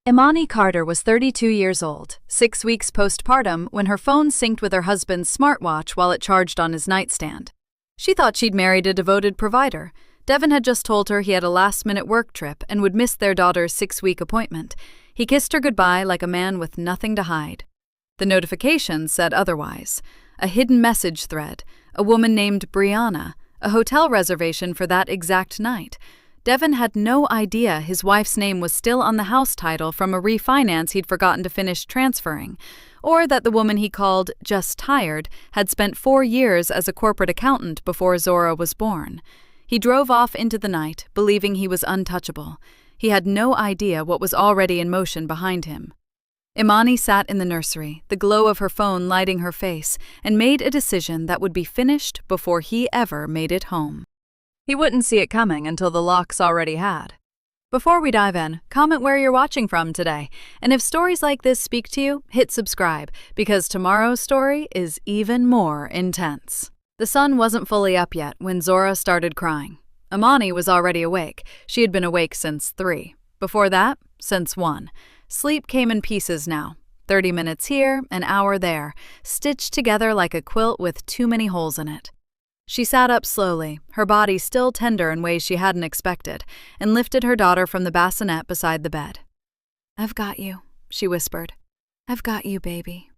Imani Carter was 32 years old, 6 weeks postpartum, when her phone synced with her husband's smartwatch while it charged on his nightstand. She thought she'd married a devoted provider. Devin had just told her he had a last-minute work trip and would miss their daughter's 6-week appointment. He kissed her goodbye like a man with nothing to hide. The notification said otherwise. A hidden message thread, a woman named Brianna, a hotel reservation for that exact night. Devin had no idea his wife's name was still on the house title from a refinance he'd forgotten to finish transferring, or that the woman he called just tired had spent 4 years as a corporate accountant before Zora was born. He drove off into the night, believing he was untouchable. He had no idea what was already in motion behind him. Imani sat in the nursery, the glow of her phone lighting her face, and made a decision that would be finished before he ever made it home. He wouldn't see it coming until the locks already had. Before we dive in, comment where you're watching from today, and if stories like this speak to you, hit subscribe, because tomorrow's story is even more intense. The sun wasn't fully up yet when Zora started crying. Imani was already awake. She had been awake since 3. Before that, since 1. Sleep came in pieces now. 30 minutes here, an hour there, stitched together like a quilt with too many holes in it. She sat up slowly, her body still tender in ways she hadn't expected, and lifted her daughter from the bassinet beside the bed. "I've got you," she whispered. "I've got you, baby."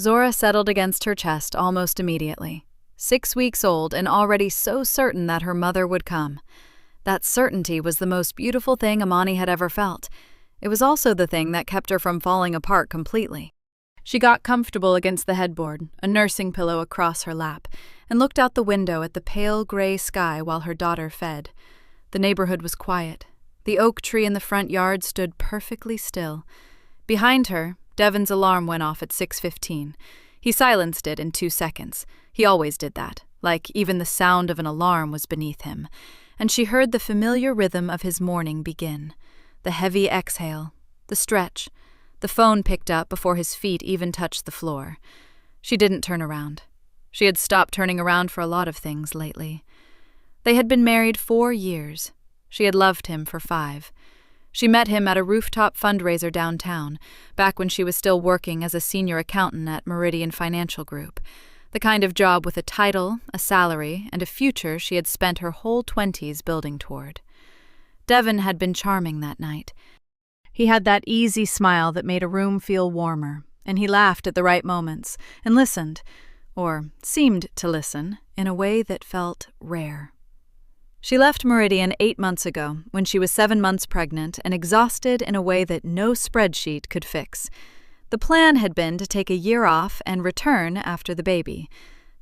Zora settled against her chest almost immediately. 6 weeks old and already so certain that her mother would come. That certainty was the most beautiful thing Imani had ever felt. It was also the thing that kept her from falling apart completely. She got comfortable against the headboard, a nursing pillow across her lap, and looked out the window at the pale gray sky while her daughter fed. The neighborhood was quiet. The oak tree in the front yard stood perfectly still. Behind her, Devin's alarm went off at 6:15. He silenced it in 2 seconds. He always did that, like even the sound of an alarm was beneath him. And she heard the familiar rhythm of his morning begin. The heavy exhale, the stretch. The phone picked up before his feet even touched the floor. She didn't turn around. She had stopped turning around for a lot of things lately. They had been married 4 years. She had loved him for 5. She met him at a rooftop fundraiser downtown, back when she was still working as a senior accountant at Meridian Financial Group, the kind of job with a title, a salary, and a future she had spent her whole 20s building toward. Devin had been charming that night. He had that easy smile that made a room feel warmer, and he laughed at the right moments and listened, or seemed to listen, in a way that felt rare. She left Meridian 8 months ago when she was 7 months pregnant and exhausted in a way that no spreadsheet could fix. The plan had been to take a year off and return after the baby.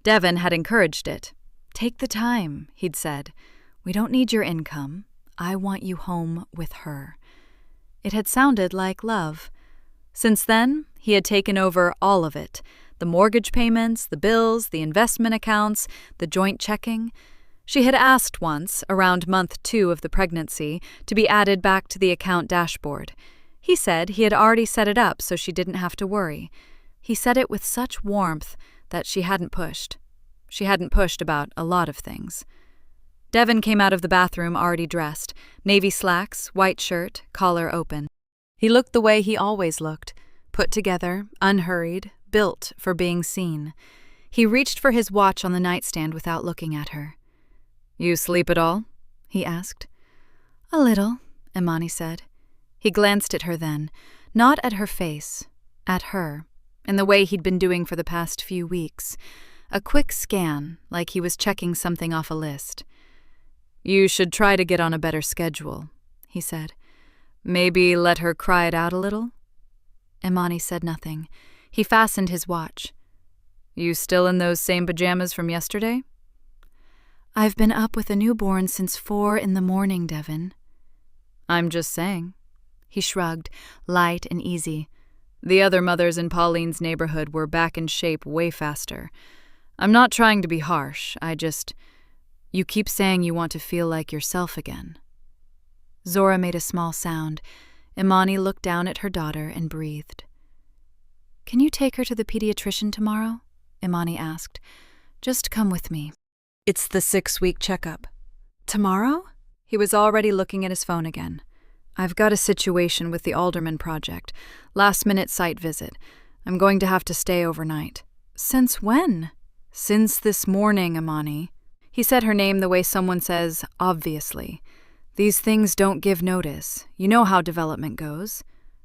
Devin had encouraged it. "Take the time," he'd said. "We don't need your income. I want you home with her." It had sounded like love. Since then, he had taken over all of it. The mortgage payments, the bills, the investment accounts, the joint checking. She had asked once, around month 2 of the pregnancy, to be added back to the account dashboard. He said he had already set it up so she didn't have to worry. He said it with such warmth that she hadn't pushed. She hadn't pushed about a lot of things. Devin came out of the bathroom already dressed, navy slacks, white shirt, collar open. He looked the way he always looked, put together, unhurried, built for being seen. He reached for his watch on the nightstand without looking at her. "You sleep at all?" he asked. "A little," Imani said. He glanced at her then, not at her face, at her, in the way he'd been doing for the past few weeks. A quick scan, like he was checking something off a list. "You should try to get on a better schedule," he said. "Maybe let her cry it out a little?" Imani said nothing. He fastened his watch. "You still in those same pajamas from yesterday?" "I've been up with a newborn since 4 in the morning, Devin." "I'm just saying." He shrugged, light and easy. "The other mothers in Pauline's neighborhood were back in shape way faster. I'm not trying to be harsh, You keep saying you want to feel like yourself again." Zora made a small sound. Imani looked down at her daughter and breathed. "Can you take her to the pediatrician tomorrow?" Imani asked. "Just come with me. It's the 6-week checkup." "Tomorrow?" He was already looking at his phone again. I've got a situation with the Alderman project. Last-minute site visit. I'm going to have to stay overnight. Since when? Since this morning, Imani. He said her name the way someone says, obviously. These things don't give notice. You know how development goes.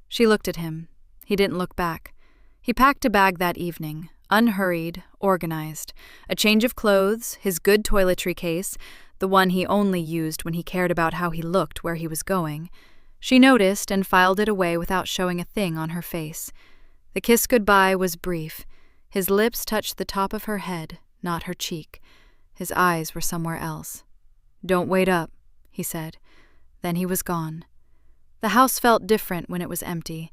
She looked at him. He didn't look back. He packed a bag that evening, unhurried, organized. A change of clothes, his good toiletry case, the one he only used when he cared about how he looked where he was going. She noticed and filed it away without showing a thing on her face. The kiss goodbye was brief. His lips touched the top of her head, not her cheek. His eyes were somewhere else. "Don't wait up," he said. Then he was gone. The house felt different when it was empty,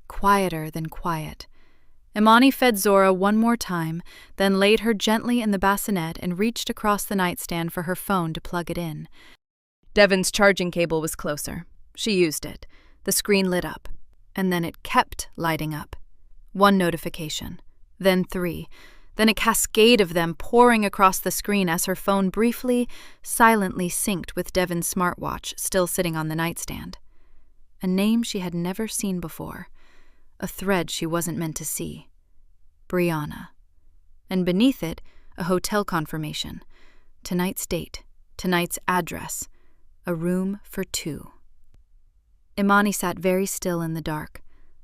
quieter than quiet. Imani fed Zora one more time, then laid her gently in the bassinet and reached across the nightstand for her phone to plug it in. Devon's charging cable was closer. She used it. The screen lit up, and then it kept lighting up. 1 notification, then 3, then a cascade of them pouring across the screen as her phone briefly, silently synced with Devon's smartwatch still sitting on the nightstand. A name she had never seen before. A thread she wasn't meant to see. Brianna. And beneath it, a hotel confirmation. Tonight's date, tonight's address. A room for 2. Imani sat very still in the dark.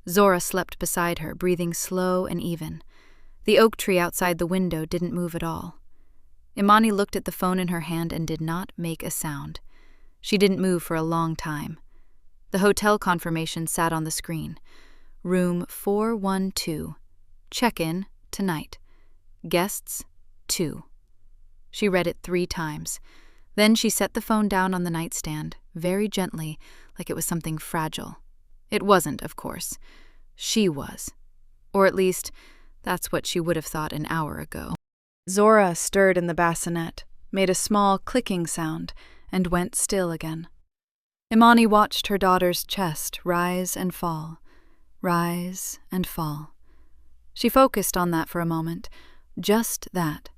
Zora slept beside her, breathing slow and even. The oak tree outside the window didn't move at all. Imani looked at the phone in her hand and did not make a sound. She didn't move for a long time. The hotel confirmation sat on the screen. Room 412. Check-in tonight. Guests 2. She read it 3 times. Then she set the phone down on the nightstand, very gently, like it was something fragile. It wasn't, of course. She was. Or at least, that's what she would have thought an hour ago. Zora stirred in the bassinet, made a small clicking sound, and went still again. Imani watched her daughter's chest rise and fall, rise and fall. She focused on that for a moment, just that.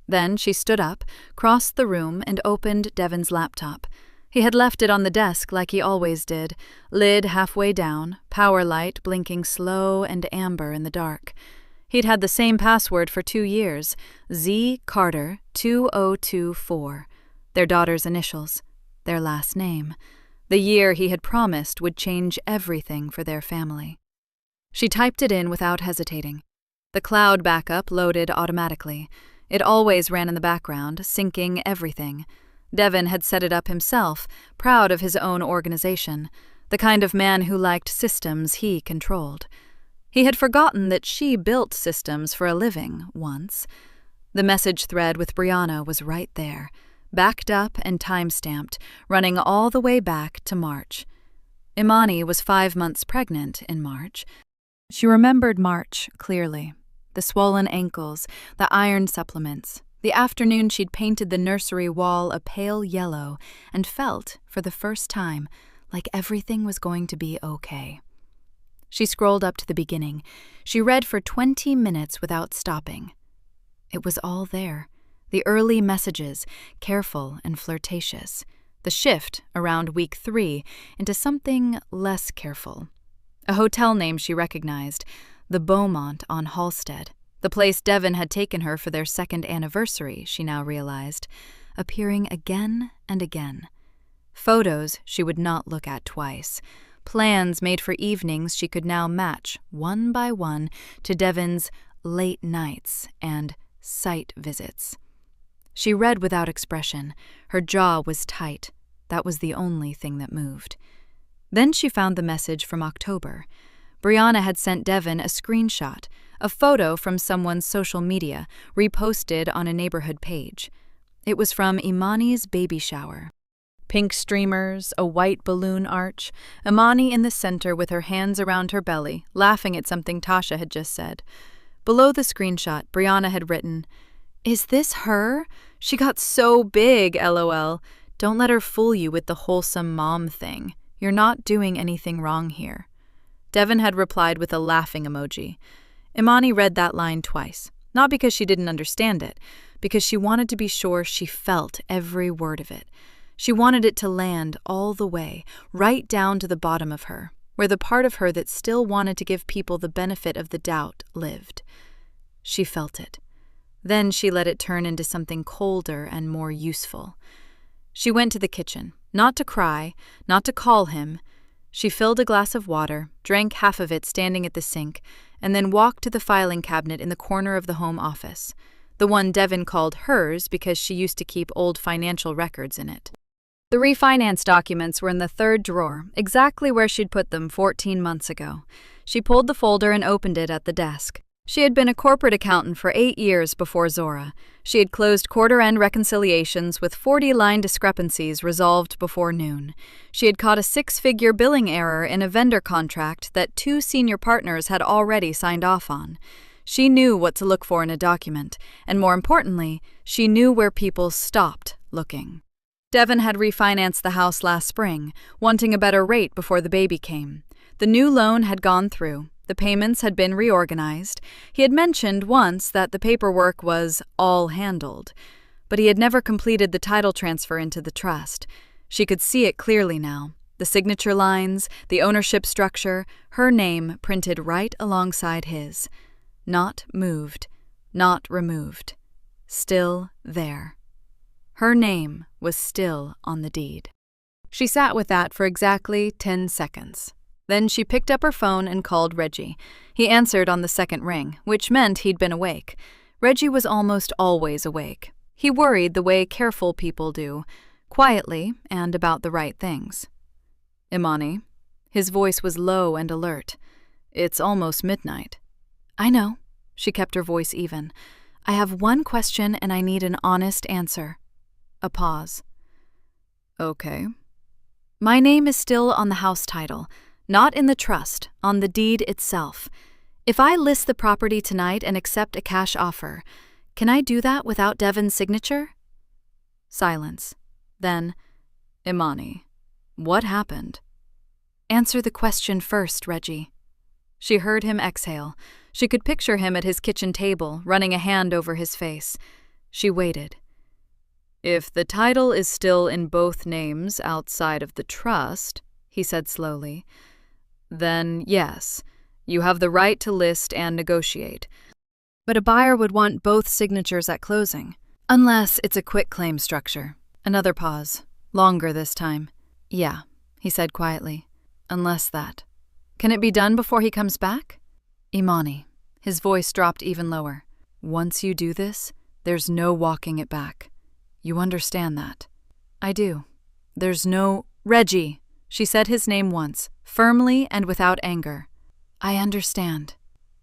Then she stood up, crossed the room, and opened Devon's laptop. He had left it on the desk like he always did, lid halfway down, power light blinking slow and amber in the dark. He'd had the same password for 2 years, Z. Carter 2024, their daughter's initials, their last name, the year he had promised would change everything for their family. She typed it in without hesitating. The cloud backup loaded automatically. It always ran in the background, syncing everything. Devon had set it up himself, proud of his own organization, the kind of man who liked systems he controlled. He had forgotten that she built systems for a living once. The message thread with Brianna was right there, backed up and time-stamped, running all the way back to March. Imani was 5 months pregnant in March. She remembered March clearly. The swollen ankles, the iron supplements, the afternoon she'd painted the nursery wall a pale yellow and felt, for the first time, like everything was going to be okay. She scrolled up to the beginning. She read for 20 minutes without stopping. It was all there. The early messages, careful and flirtatious. The shift, around week 3, into something less careful. A hotel name she recognized, the Beaumont on Halstead, the place Devon had taken her for their 2nd anniversary, she now realized, appearing again and again. Photos she would not look at twice. Plans made for evenings she could now match, one by one, to Devon's late nights and site visits. She read without expression. Her jaw was tight. That was the only thing that moved. Then she found the message from October. Brianna had sent Devon a screenshot, a photo from someone's social media, reposted on a neighborhood page. It was from Imani's baby shower. Pink streamers, a white balloon arch, Imani in the center with her hands around her belly, laughing at something Tasha had just said. Below the screenshot, Brianna had written, "Is this her? She got so big, LOL. Don't let her fool you with the wholesome mom thing. You're not doing anything wrong here." Devon had replied with a laughing emoji. Imani read that line twice, not because she didn't understand it, because she wanted to be sure she felt every word of it. She wanted it to land all the way, right down to the bottom of her, where the part of her that still wanted to give people the benefit of the doubt lived. She felt it. Then she let it turn into something colder and more useful. She went to the kitchen, not to cry, not to call him. She filled a glass of water, drank half of it standing at the sink, and then walked to the filing cabinet in the corner of the home office, the one Devin called hers because she used to keep old financial records in it. The refinance documents were in the third drawer, exactly where she'd put them 14 months ago. She pulled the folder and opened it at the desk. She had been a corporate accountant for 8 years before Zora. She had closed quarter-end reconciliations with 40-line discrepancies resolved before noon. She had caught a 6-figure billing error in a vendor contract that 2 senior partners had already signed off on. She knew what to look for in a document, and more importantly, she knew where people stopped looking. Devin had refinanced the house last spring, wanting a better rate before the baby came. The new loan had gone through. The payments had been reorganized. He had mentioned once that the paperwork was all handled, but he had never completed the title transfer into the trust. She could see it clearly now. The signature lines, the ownership structure, her name printed right alongside his. Not moved, not removed. Still there. Her name was still on the deed. She sat with that for exactly 10 seconds. Then she picked up her phone and called Reggie. He answered on the second ring, which meant he'd been awake. Reggie was almost always awake. He worried the way careful people do, quietly and about the right things. "Imani." His voice was low and alert. "It's almost midnight." "I know." She kept her voice even. "I have one question and I need an honest answer." A pause. "Okay." "My name is still on the house title. Not in the trust, on the deed itself. If I list the property tonight and accept a cash offer, can I do that without Devin's signature?" Silence. Then, "Imani, what happened?" "Answer the question first, Reggie." She heard him exhale. She could picture him at his kitchen table, running a hand over his face. She waited. "If the title is still in both names outside of the trust," he said slowly, "then yes, you have the right to list and negotiate. But a buyer would want both signatures at closing, unless it's a quitclaim structure." Another pause, longer this time. "Yeah," he said quietly, "unless that. Can it be done before he comes back?" "Imani," his voice dropped even lower, "once you do this, there's no walking it back. You understand that?" "I do. There's no—" "Reggie!" She said his name once, firmly and without anger. "I understand."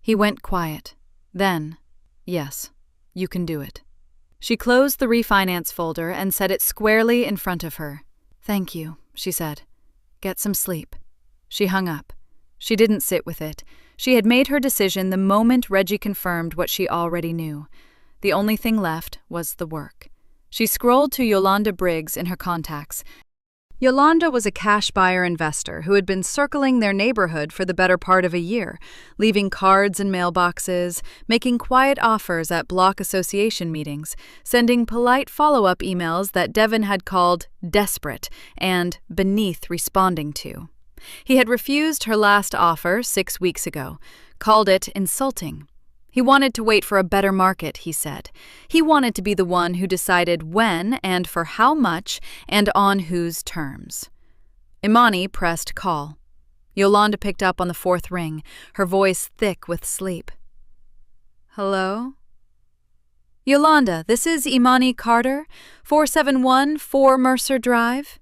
He went quiet. Then, "Yes, you can do it." She closed the refinance folder and set it squarely in front of her. "Thank you," she said. "Get some sleep." She hung up. She didn't sit with it. She had made her decision the moment Reggie confirmed what she already knew. The only thing left was the work. She scrolled to Yolanda Briggs in her contacts. Yolanda was a cash buyer investor who had been circling their neighborhood for the better part of a year, leaving cards in mailboxes, making quiet offers at block association meetings, sending polite follow-up emails that Devin had called desperate and beneath responding to. He had refused her last offer 6 weeks ago, called it insulting. He wanted to wait for a better market, he said. He wanted to be the one who decided when and for how much and on whose terms. Imani pressed call. Yolanda picked up on the 4th ring, her voice thick with sleep. "Hello?" "Yolanda, this is Imani Carter, 471 4 Mercer Drive."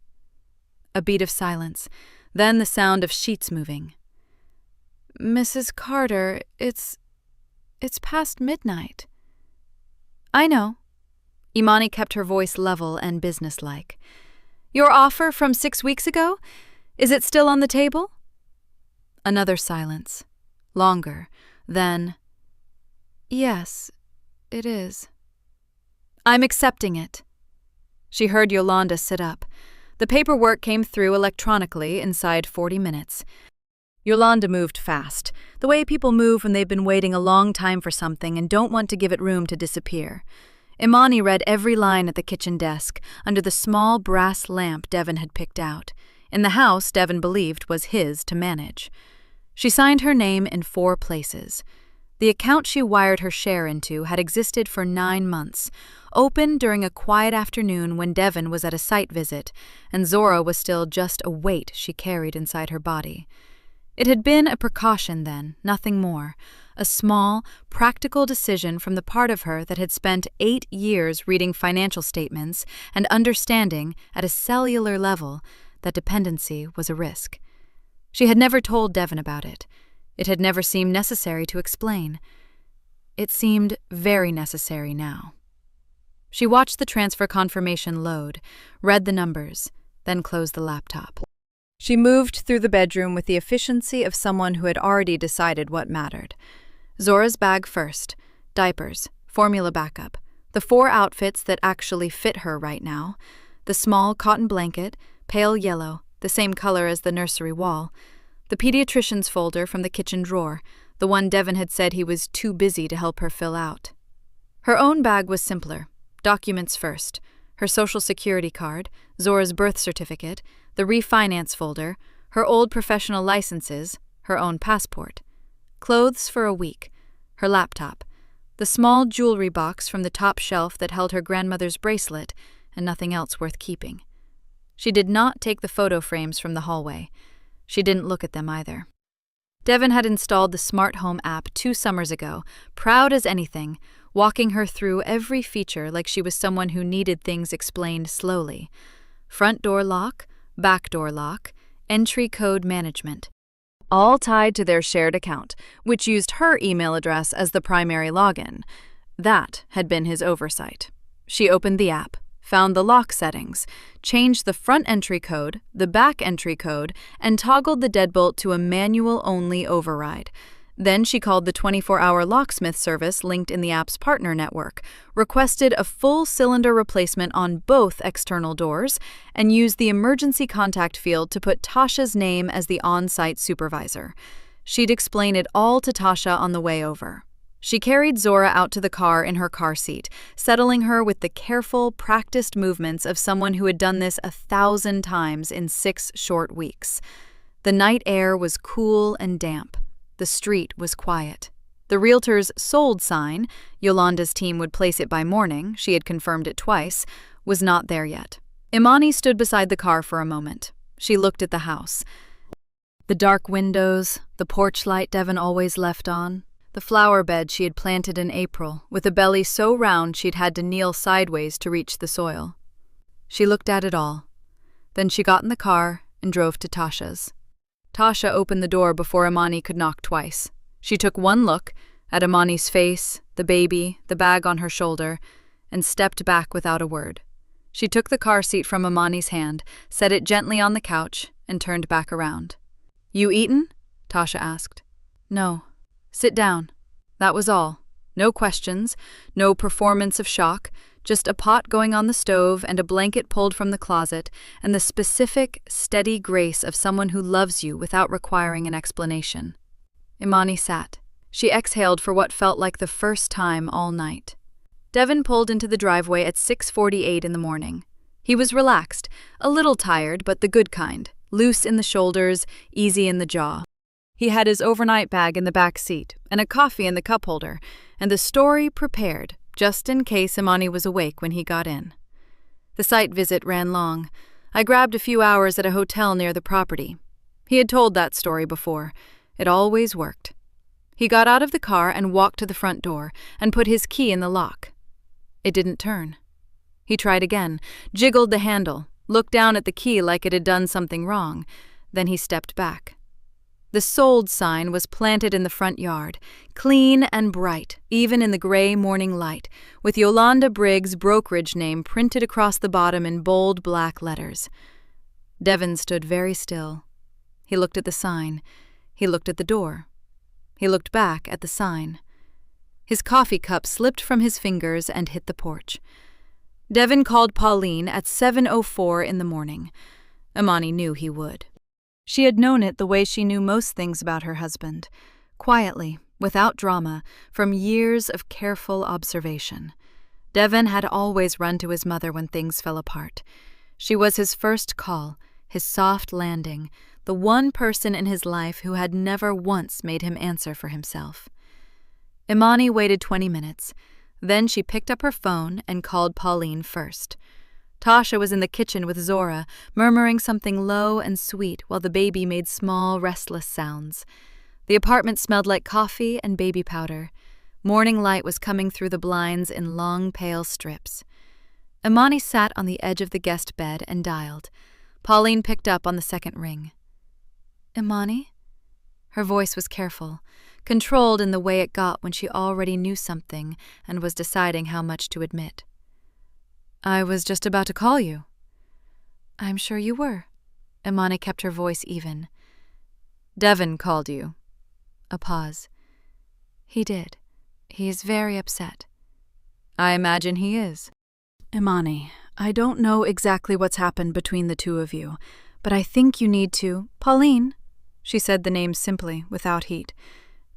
A beat of silence, then the sound of sheets moving. "Mrs. Carter, it's past midnight." "I know." Imani kept her voice level and businesslike. "Your offer from 6 weeks ago? Is it still on the table?" Another silence. Longer. Then, "Yes, it is." "I'm accepting it." She heard Yolanda sit up. The paperwork came through electronically inside 40 minutes. Yolanda moved fast, the way people move when they've been waiting a long time for something and don't want to give it room to disappear. Imani read every line at the kitchen desk, under the small brass lamp Devon had picked out, in the house Devon believed was his to manage. She signed her name in 4 places. The account she wired her share into had existed for 9 months, opened during a quiet afternoon when Devon was at a site visit, and Zora was still just a weight she carried inside her body. It had been a precaution then, nothing more, a small, practical decision from the part of her that had spent 8 years reading financial statements and understanding, at a cellular level, that dependency was a risk. She had never told Devon about it. It had never seemed necessary to explain. It seemed very necessary now. She watched the transfer confirmation load, read the numbers, then closed the laptop. She moved through the bedroom with the efficiency of someone who had already decided what mattered. Zora's bag first, diapers, formula backup, the 4 outfits that actually fit her right now, the small cotton blanket, pale yellow, the same color as the nursery wall, the pediatrician's folder from the kitchen drawer, the one Devon had said he was too busy to help her fill out. Her own bag was simpler, documents first, her social security card, Zora's birth certificate, the refinance folder, her old professional licenses, her own passport. Clothes for a week, her laptop, the small jewelry box from the top shelf that held her grandmother's bracelet, and nothing else worth keeping. She did not take the photo frames from the hallway. She didn't look at them either. Devon had installed the Smart Home app 2 summers ago, proud as anything, walking her through every feature like she was someone who needed things explained slowly. Front door lock, back door lock, entry code management, all tied to their shared account, which used her email address as the primary login. That had been his oversight. She opened the app, found the lock settings, changed the front entry code, the back entry code, and toggled the deadbolt to a manual-only override. Then she called the 24-hour locksmith service linked in the app's partner network, requested a full cylinder replacement on both external doors, and used the emergency contact field to put Tasha's name as the on-site supervisor. She'd explain it all to Tasha on the way over. She carried Zora out to the car in her car seat, settling her with the careful, practiced movements of someone who had done this 1,000 times in 6 short weeks. The night air was cool and damp. The street was quiet. The realtor's sold sign, Yolanda's team would place it by morning, she had confirmed it twice, was not there yet. Imani stood beside the car for a moment. She looked at the house. The dark windows, the porch light Devon always left on, the flower bed she had planted in April, with a belly so round she'd had to kneel sideways to reach the soil. She looked at it all. Then she got in the car and drove to Tasha's. Tasha opened the door before Imani could knock twice. She took one look at Imani's face, the baby, the bag on her shoulder, and stepped back without a word. She took the car seat from Imani's hand, set it gently on the couch, and turned back around. "You eaten?" Tasha asked. "No. Sit down." That was all. No questions, no performance of shock, just a pot going on the stove and a blanket pulled from the closet, and the specific, steady grace of someone who loves you without requiring an explanation. Imani sat. She exhaled for what felt like the first time all night. Devon pulled into the driveway at 6:48 in the morning. He was relaxed, a little tired, but the good kind, loose in the shoulders, easy in the jaw. He had his overnight bag in the back seat, and a coffee in the cup holder, and the story prepared, just in case Imani was awake when he got in. The site visit ran long. I grabbed a few hours at a hotel near the property. He had told that story before. It always worked. He got out of the car and walked to the front door, and put his key in the lock. It didn't turn. He tried again, jiggled the handle, looked down at the key like it had done something wrong. Then he stepped back. The sold sign was planted in the front yard, clean and bright, even in the gray morning light, with Yolanda Briggs' brokerage name printed across the bottom in bold black letters. Devon stood very still. He looked at the sign. He looked at the door. He looked back at the sign. His coffee cup slipped from his fingers and hit the porch. Devon called Pauline at 7:04 in the morning. Imani knew he would. She had known it the way she knew most things about her husband, quietly, without drama, from years of careful observation. Devin had always run to his mother when things fell apart. She was his first call, his soft landing, the one person in his life who had never once made him answer for himself. Imani waited 20 minutes. Then she picked up her phone and called Pauline first. Tasha was in the kitchen with Zora, murmuring something low and sweet while the baby made small, restless sounds. The apartment smelled like coffee and baby powder. Morning light was coming through the blinds in long, pale strips. Imani sat on the edge of the guest bed and dialed. Pauline picked up on the second ring. "Imani?" Her voice was careful, controlled in the way it got when she already knew something and was deciding how much to admit. "I was just about to call you." "I'm sure you were." Imani kept her voice even. "Devin called you." A pause. "He did. He's very upset." "I imagine he is." "Imani, I don't know exactly what's happened between the two of you, but I think you need to—" "Pauline," she said the name simply, without heat.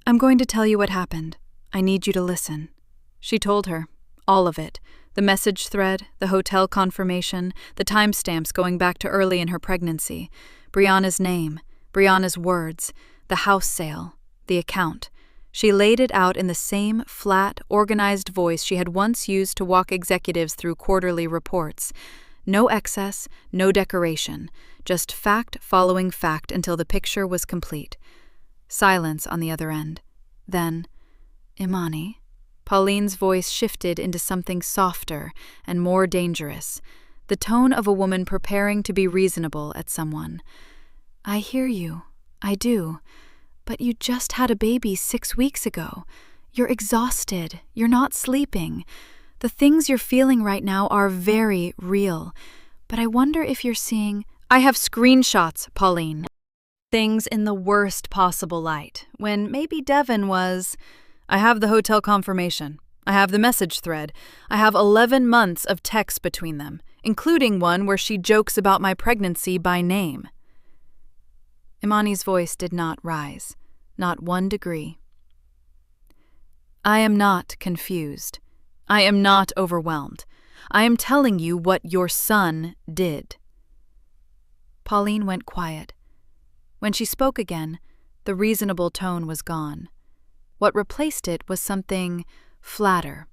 "I'm going to tell you what happened. I need you to listen." She told her. All of it. The message thread, the hotel confirmation, the timestamps going back to early in her pregnancy, Brianna's name, Brianna's words, the house sale, the account. She laid it out in the same flat, organized voice she had once used to walk executives through quarterly reports. No excess, no decoration, just fact following fact until the picture was complete. Silence on the other end. Then, "Imani?" Pauline's voice shifted into something softer and more dangerous, the tone of a woman preparing to be reasonable at someone. "I hear you. I do. But you just had a baby 6 weeks ago. You're exhausted. You're not sleeping. The things you're feeling right now are very real. But I wonder if you're seeing—" "I have screenshots, Pauline. Things in the worst possible light, when maybe Devin was— I have the hotel confirmation. I have the message thread. I have 11 months of texts between them, including one where she jokes about my pregnancy by name." Imani's voice did not rise, not 1 degree. "I am not confused. I am not overwhelmed. I am telling you what your son did." Pauline went quiet. When she spoke again, the reasonable tone was gone. What replaced it was something flatter,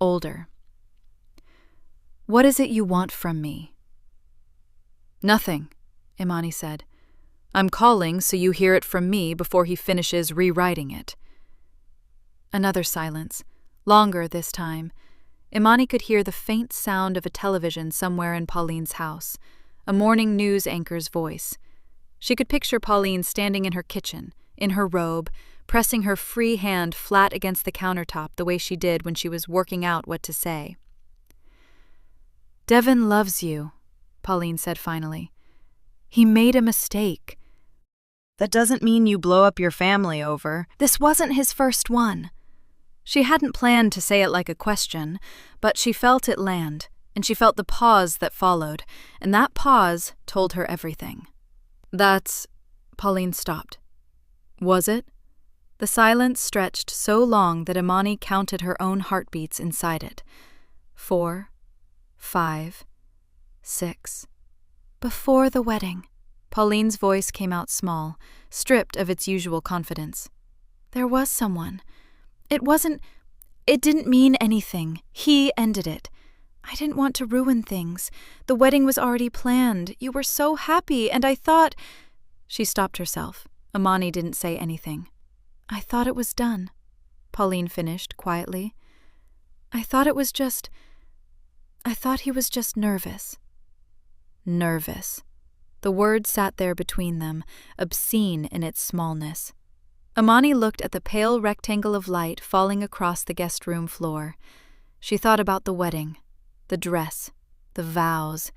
older. "What is it you want from me?" "Nothing," Imani said. "I'm calling so you hear it from me before he finishes rewriting it." Another silence, longer this time. Imani could hear the faint sound of a television somewhere in Pauline's house, a morning news anchor's voice. She could picture Pauline standing in her kitchen, in her robe, pressing her free hand flat against the countertop the way she did when she was working out what to say. "Devin loves you," Pauline said finally. "He made a mistake. That doesn't mean you blow up your family over. This wasn't his first one." She hadn't planned to say it like a question, but she felt it land, and she felt the pause that followed, and that pause told her everything. "That's—" Pauline stopped. "Was it?" The silence stretched so long that Imani counted her own heartbeats inside it. 4, 5, 6. "Before the wedding." Pauline's voice came out small, stripped of its usual confidence. "There was someone. It didn't mean anything. He ended it. I didn't want to ruin things. The wedding was already planned. You were so happy, and I thought—" She stopped herself. Imani didn't say anything. "I thought it was done," Pauline finished quietly. I thought he was just nervous." Nervous. The word sat there between them, obscene in its smallness. Imani looked at the pale rectangle of light falling across the guest room floor. She thought about the wedding, the dress, the vows.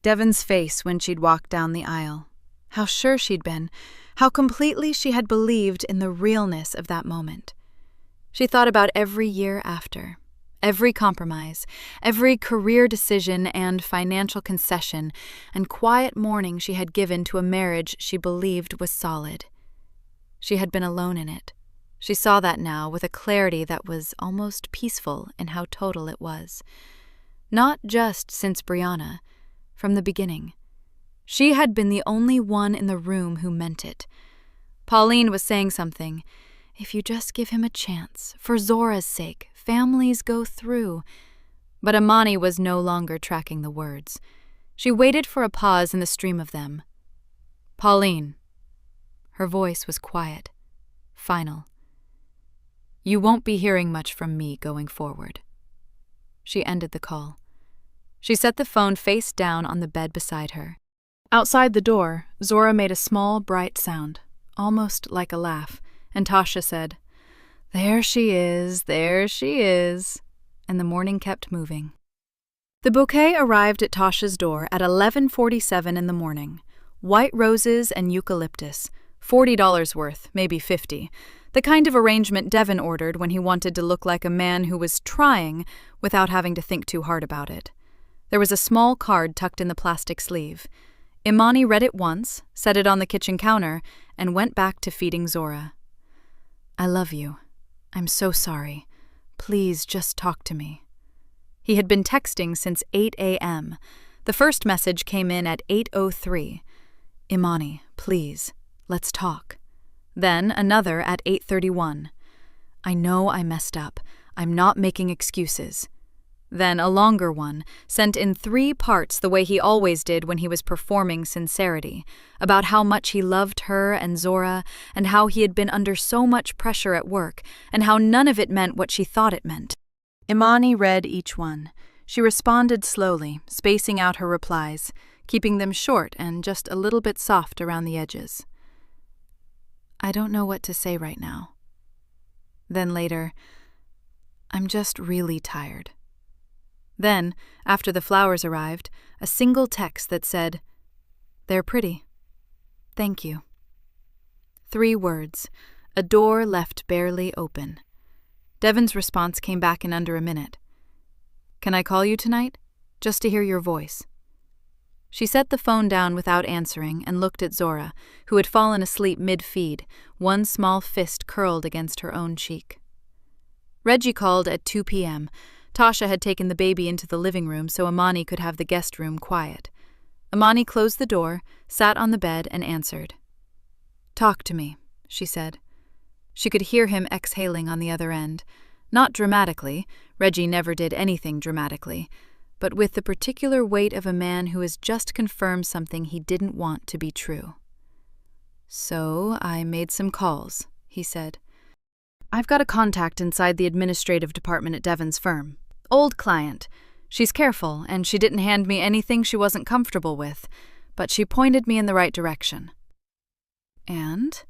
Devin's face when she'd walked down the aisle. How sure she'd been, how completely she had believed in the realness of that moment. She thought about every year after, every compromise, every career decision and financial concession and quiet mourning she had given to a marriage she believed was solid. She had been alone in it. She saw that now with a clarity that was almost peaceful in how total it was. Not just since Brianna, from the beginning. She had been the only one in the room who meant it. Pauline was saying something. If you just give him a chance, for Zora's sake, families go through. But Imani was no longer tracking the words. She waited for a pause in the stream of them. Pauline. Her voice was quiet, final. You won't be hearing much from me going forward. She ended the call. She set the phone face down on the bed beside her. Outside the door, Zora made a small, bright sound, almost like a laugh, and Tasha said, "There she is, there she is," and the morning kept moving. The bouquet arrived at Tasha's door at 11:47 in the morning. White roses and eucalyptus, $40 worth, maybe 50, the kind of arrangement Devin ordered when he wanted to look like a man who was trying without having to think too hard about it. There was a small card tucked in the plastic sleeve. Imani read it once, set it on the kitchen counter, and went back to feeding Zora. I love you. I'm so sorry. Please just talk to me. He had been texting since 8 a.m. The first message came in at 8:03. Imani, please, let's talk. Then another at 8:31. I know I messed up. I'm not making excuses. Then a longer one, sent in 3 parts the way he always did when he was performing sincerity, about how much he loved her and Zora, and how he had been under so much pressure at work, and how none of it meant what she thought it meant. Imani read each one. She responded slowly, spacing out her replies, keeping them short and just a little bit soft around the edges. I don't know what to say right now. Then later, I'm just really tired. Then, after the flowers arrived, a single text that said, They're pretty. Thank you. 3 words, a door left barely open. Devin's response came back in under a minute. Can I call you tonight? Just to hear your voice. She set the phone down without answering and looked at Zora, who had fallen asleep mid-feed, one small fist curled against her own cheek. Reggie called at 2 p.m., Tasha had taken the baby into the living room so Imani could have the guest room quiet. Imani closed the door, sat on the bed, and answered. Talk to me, she said. She could hear him exhaling on the other end. Not dramatically, Reggie never did anything dramatically, but with the particular weight of a man who has just confirmed something he didn't want to be true. So I made some calls, he said. I've got a contact inside the administrative department at Devin's firm. Old client. She's careful, and she didn't hand me anything she wasn't comfortable with, but she pointed me in the right direction. And?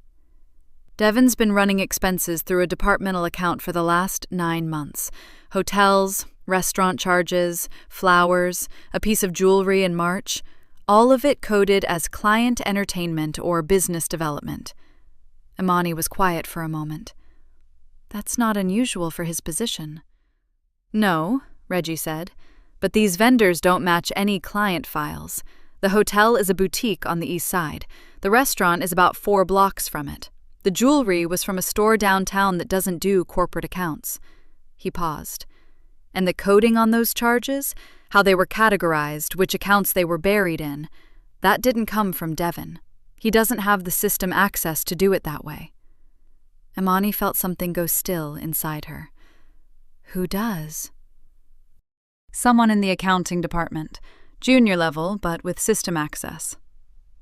Devin's been running expenses through a departmental account for the last 9 months. Hotels, restaurant charges, flowers, a piece of jewelry in March, all of it coded as client entertainment or business development. Imani was quiet for a moment. That's not unusual for his position. No, Reggie said, but these vendors don't match any client files. The hotel is a boutique on the east side. The restaurant is about 4 blocks from it. The jewelry was from a store downtown that doesn't do corporate accounts. He paused. And the coding on those charges, how they were categorized, which accounts they were buried in, that didn't come from Devin. He doesn't have the system access to do it that way. Imani felt something go still inside her. Who does? Someone in the accounting department, junior level, but with system access.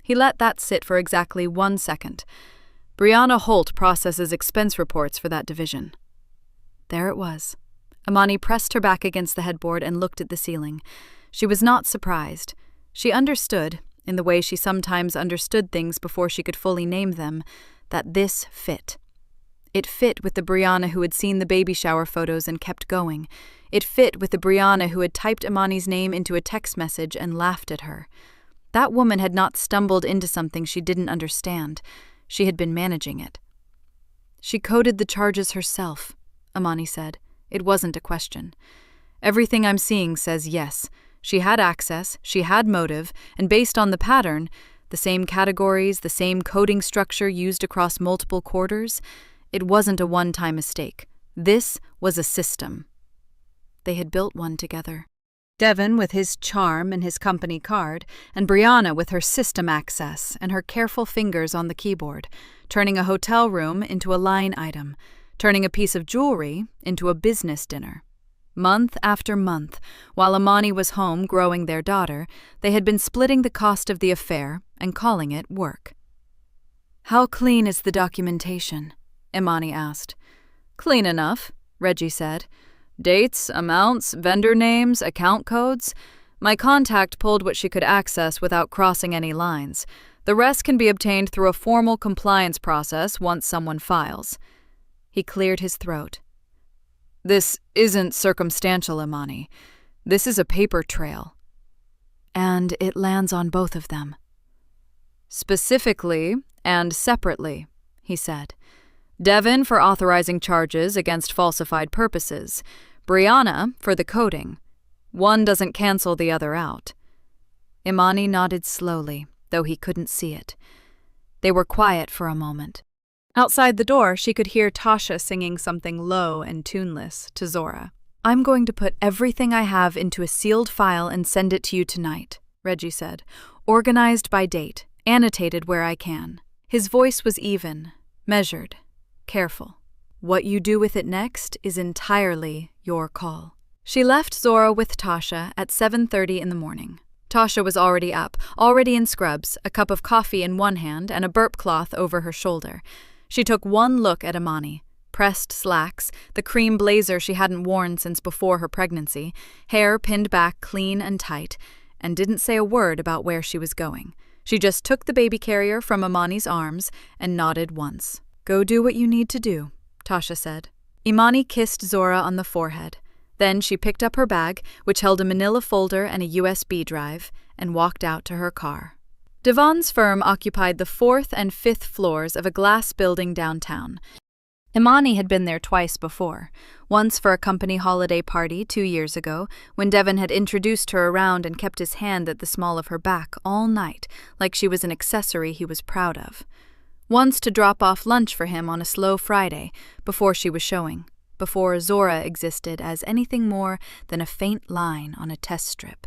He let that sit for exactly 1 second. Brianna Holt processes expense reports for that division. There it was. Imani pressed her back against the headboard and looked at the ceiling. She was not surprised. She understood, in the way she sometimes understood things before she could fully name them, that this fit. It fit with the Brianna who had seen the baby shower photos and kept going. It fit with the Brianna who had typed Imani's name into a text message and laughed at her. That woman had not stumbled into something she didn't understand. She had been managing it. She coded the charges herself, Imani said. It wasn't a question. Everything I'm seeing says yes. She had access, she had motive, and based on the pattern, the same categories, the same coding structure used across multiple quarters, It wasn't a one-time mistake. This was a system. They had built one together. Devin with his charm and his company card, and Brianna with her system access and her careful fingers on the keyboard, turning a hotel room into a line item, turning a piece of jewelry into a business dinner. Month after month, while Imani was home growing their daughter, they had been splitting the cost of the affair and calling it work. "How clean is the documentation?" Imani asked. "Clean enough," Reggie said. "Dates, amounts, vendor names, account codes. My contact pulled what she could access without crossing any lines. The rest can be obtained through a formal compliance process once someone files." He cleared his throat. "This isn't circumstantial, Imani. This is a paper trail." "And it lands on both of them." "Specifically and separately," he said. "Devin for authorizing charges against falsified purposes. Brianna for the coding. One doesn't cancel the other out." Imani nodded slowly, though he couldn't see it. They were quiet for a moment. Outside the door, she could hear Tasha singing something low and tuneless to Zora. "I'm going to put everything I have into a sealed file and send it to you tonight," Reggie said. "Organized by date, annotated where I can." His voice was even, measured, careful. "What you do with it next is entirely your call." She left Zora with Tasha at 7:30 in the morning. Tasha was already up, already in scrubs, a cup of coffee in one hand and a burp cloth over her shoulder. She took one look at Imani. Pressed slacks, the cream blazer she hadn't worn since before her pregnancy, hair pinned back clean and tight, and didn't say a word about where she was going. She just took the baby carrier from Imani's arms and nodded once. "Go do what you need to do," Tasha said. Imani kissed Zora on the forehead. Then she picked up her bag, which held a manila folder and a USB drive, and walked out to her car. Devon's firm occupied the 4th and 5th floors of a glass building downtown. Imani had been there twice before, once for a company holiday party 2 years ago, when Devon had introduced her around and kept his hand at the small of her back all night, like she was an accessory he was proud of. Once to drop off lunch for him on a slow Friday, before she was showing, before Zora existed as anything more than a faint line on a test strip.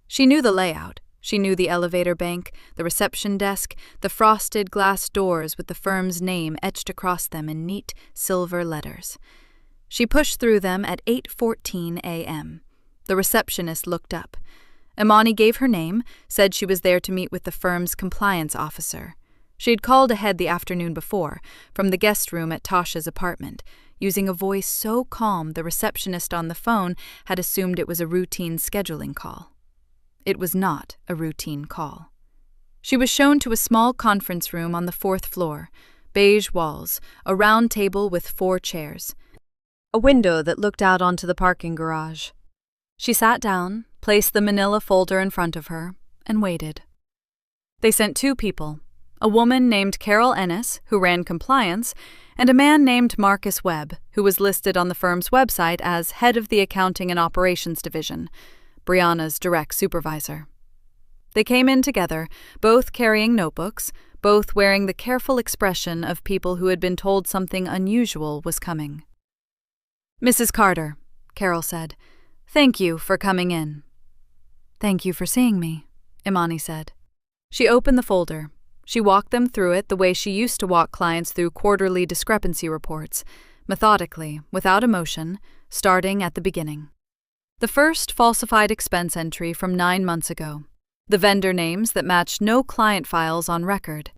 She knew the layout. She knew the elevator bank, the reception desk, the frosted glass doors with the firm's name etched across them in neat silver letters. She pushed through them at 8:14 a.m. The receptionist looked up. Imani gave her name, said she was there to meet with the firm's compliance officer. She had called ahead the afternoon before, from the guest room at Tasha's apartment, using a voice so calm the receptionist on the phone had assumed it was a routine scheduling call. It was not a routine call. She was shown to a small conference room on the 4th floor, beige walls, a round table with 4 chairs, a window that looked out onto the parking garage. She sat down, placed the manila folder in front of her, and waited. They sent 2 people, a woman named Carol Ennis, who ran compliance, and a man named Marcus Webb, who was listed on the firm's website as head of the accounting and operations division, Brianna's direct supervisor. They came in together, both carrying notebooks, both wearing the careful expression of people who had been told something unusual was coming. "Mrs. Carter," Carol said, "thank you for coming in." "Thank you for seeing me," Imani said. She opened the folder. She walked them through it the way she used to walk clients through quarterly discrepancy reports, methodically, without emotion, starting at the beginning. The first falsified expense entry from 9 months ago. The vendor names that matched no client files on record.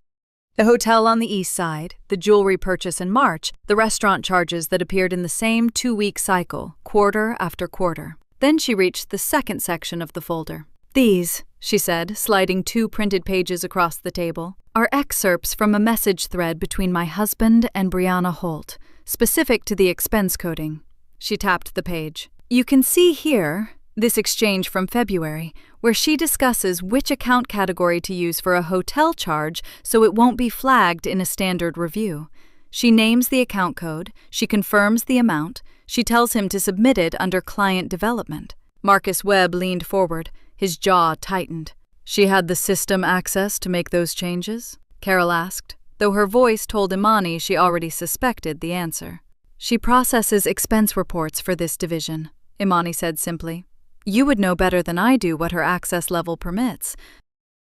The hotel on the east side, the jewelry purchase in March, the restaurant charges that appeared in the same 2-week cycle, quarter after quarter. Then she reached the second section of the folder. "These," she said, sliding 2 printed pages across the table, "are excerpts from a message thread between my husband and Brianna Holt, specific to the expense coding." She tapped the page. "You can see here, this exchange from February, where she discusses which account category to use for a hotel charge so it won't be flagged in a standard review. She names the account code, she confirms the amount, she tells him to submit it under client development." Marcus Webb leaned forward, his jaw tightened. "She had the system access to make those changes?" Carol asked, though her voice told Imani she already suspected the answer. "She processes expense reports for this division," Imani said simply. "You would know better than I do what her access level permits."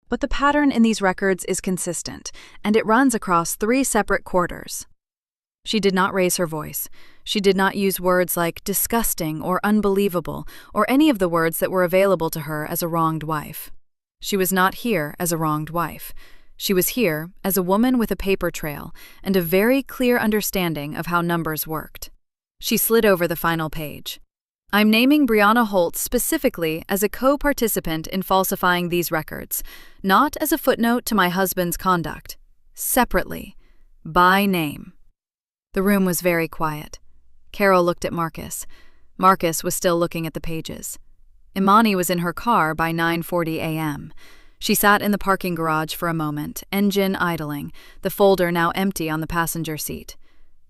But the pattern in these records is consistent, and it runs across 3 separate quarters. She did not raise her voice. She did not use words like disgusting or unbelievable or any of the words that were available to her as a wronged wife. She was not here as a wronged wife. She was here as a woman with a paper trail and a very clear understanding of how numbers worked. She slid over the final page. "I'm naming Brianna Holt specifically as a co-participant in falsifying these records, not as a footnote to my husband's conduct. Separately. By name." The room was very quiet. Carol looked at Marcus. Marcus was still looking at the pages. Imani was in her car by 9:40 a.m. She sat in the parking garage for a moment, engine idling, the folder now empty on the passenger seat.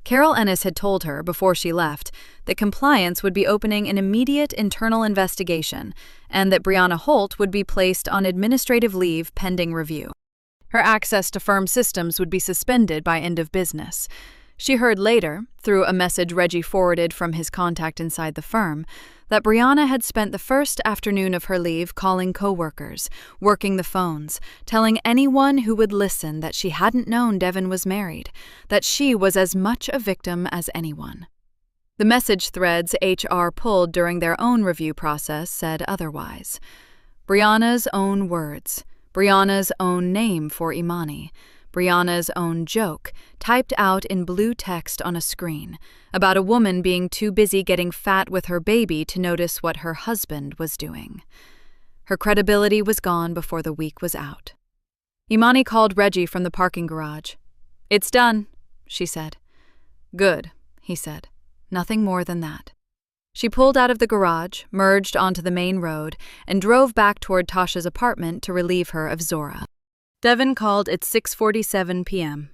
Carol Ennis had told her, before she left, that compliance would be opening an immediate internal investigation and that Brianna Holt would be placed on administrative leave pending review. Her access to firm systems would be suspended by end of business. She heard later, through a message Reggie forwarded from his contact inside the firm, that Brianna had spent the first afternoon of her leave calling coworkers, working the phones, telling anyone who would listen that she hadn't known Devin was married, that she was as much a victim as anyone. The message threads HR pulled during their own review process said otherwise. Brianna's own words, Brianna's own name for Imani, Brianna's own joke, typed out in blue text on a screen, about a woman being too busy getting fat with her baby to notice what her husband was doing. Her credibility was gone before the week was out. Imani called Reggie from the parking garage. "It's done," she said. "Good," he said. "Nothing more than that." She pulled out of the garage, merged onto the main road, and drove back toward Tasha's apartment to relieve her of Zora. Devin called at 6:47 p.m.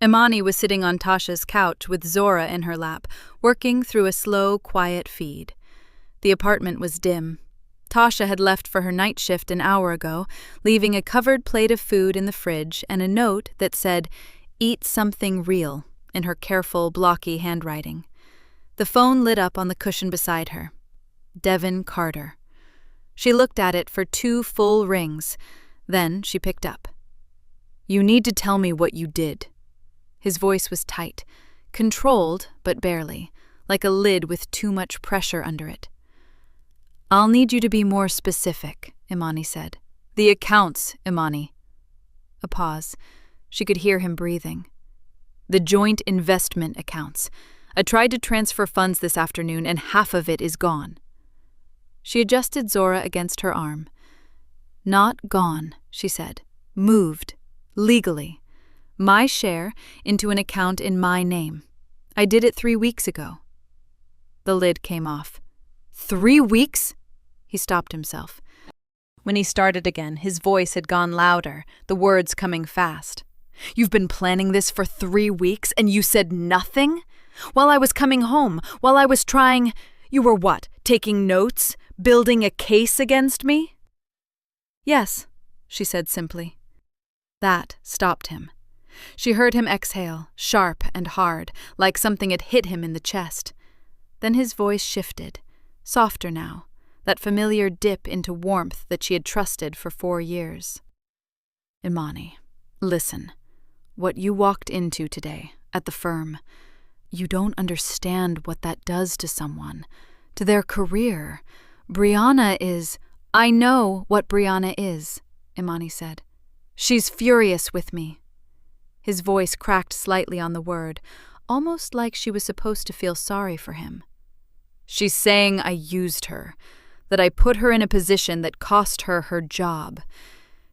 Imani was sitting on Tasha's couch with Zora in her lap, working through a slow, quiet feed. The apartment was dim. Tasha had left for her night shift an hour ago, leaving a covered plate of food in the fridge and a note that said, "Eat something real," in her careful, blocky handwriting. The phone lit up on the cushion beside her. Devin Carter. She looked at it for 2 full rings. Then she picked up. "You need to tell me what you did." His voice was tight, controlled but barely, like a lid with too much pressure under it. "I'll need you to be more specific," Imani said. "The accounts, Imani." A pause. She could hear him breathing. "The joint investment accounts. I tried to transfer funds this afternoon and half of it is gone." She adjusted Zora against her arm. "Not gone," she said. "Moved. Legally. My share into an account in my name. I did it 3 weeks ago." The lid came off. 3 weeks? He stopped himself. When he started again, his voice had gone louder, the words coming fast. "You've been planning this for 3 weeks and you said nothing? While I was coming home, while I was trying, you were what, taking notes, building a case against me?" "Yes," she said simply. That stopped him. She heard him exhale, sharp and hard, like something had hit him in the chest. Then his voice shifted, softer now, that familiar dip into warmth that she had trusted for 4 years. "Imani, listen. What you walked into today, at the firm, you don't understand what that does to someone, to their career. Brianna is—" "I know what Brianna is," Imani said. "She's furious with me." His voice cracked slightly on the word, almost like she was supposed to feel sorry for him. "She's saying I used her, that I put her in a position that cost her her job.